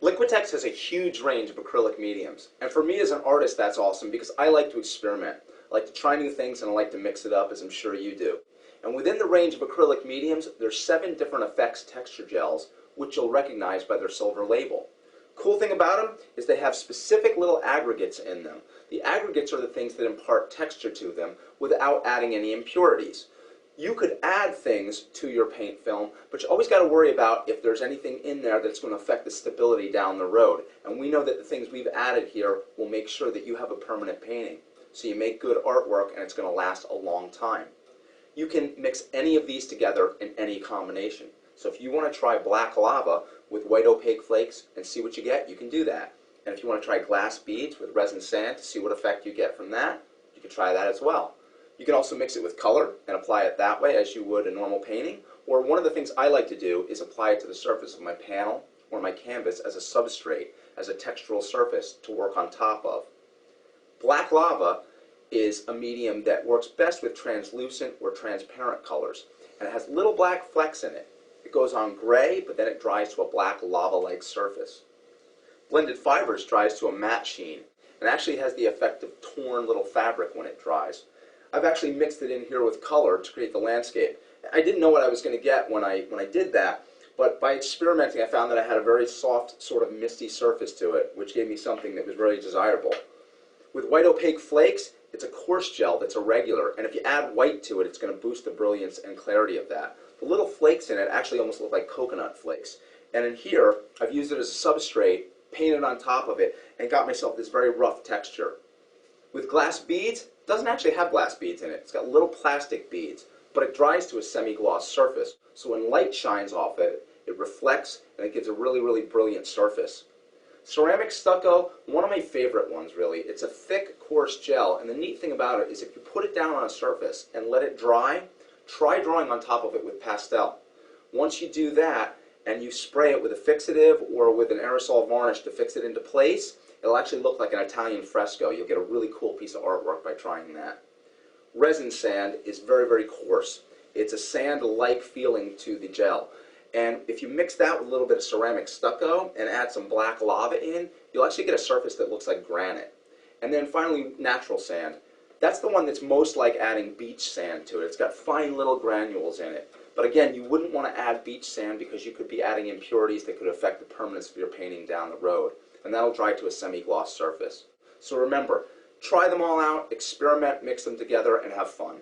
Liquitex has a huge range of acrylic mediums, and for me as an artist that's awesome because I like to experiment. I like to try new things and I like to mix it up, as I'm sure you do. And within the range of acrylic mediums, there's 7 different effects texture gels, which you'll recognize by their silver label. Cool thing about them is they have specific little aggregates in them. The aggregates are the things that impart texture to them without adding any impurities. You could add things to your paint film, but you always got to worry about if there's anything in there that's going to affect the stability down the road. And we know that the things we've added here will make sure that you have a permanent painting. So you make good artwork and it's going to last a long time. You can mix any of these together in any combination. So if you want to try black lava with white opaque flakes and see what you get, you can do that. And if you want to try glass beads with resin sand to see what effect you get from that, you can try that as well. You can also mix it with color and apply it that way as you would a normal painting. Or one of the things I like to do is apply it to the surface of my panel or my canvas as a substrate, as a textural surface to work on top of. Black lava is a medium that works best with translucent or transparent colors. And it has little black flecks in it. It goes on gray, but then it dries to a black lava-like surface. Blended fibers dries to a matte sheen and actually has the effect of torn little fabric when it dries. I've actually mixed it in here with color to create the landscape. I didn't know what I was going to get when I did that, but by experimenting I found that I had a very soft, sort of misty surface to it, which gave me something that was very desirable. With white opaque flakes, it's a coarse gel that's irregular, and if you add white to it, it's going to boost the brilliance and clarity of that. The little flakes in it actually almost look like coconut flakes. And in here, I've used it as a substrate, painted on top of it, and got myself this very rough texture. With glass beads, it doesn't actually have glass beads in it. It's got little plastic beads, but it dries to a semi-gloss surface. So when light shines off it, it reflects and it gives a really, really brilliant surface. Ceramic stucco, one of my favorite ones really. It's a thick, coarse gel, and the neat thing about it is if you put it down on a surface and let it dry, try drawing on top of it with pastel. Once you do that, and you spray it with a fixative or with an aerosol varnish to fix it into place, it'll actually look like an Italian fresco. You'll get a really cool piece of artwork by trying that. Resin sand is very, very coarse. It's a sand-like feeling to the gel. And if you mix that with a little bit of ceramic stucco and add some black lava in, you'll actually get a surface that looks like granite. And then finally, natural sand. That's the one that's most like adding beach sand to it. It's got fine little granules in it. But again, you wouldn't want to add beach sand because you could be adding impurities that could affect the permanence of your painting down the road. And that'll dry to a semi-gloss surface. So remember, try them all out, experiment, mix them together, and have fun.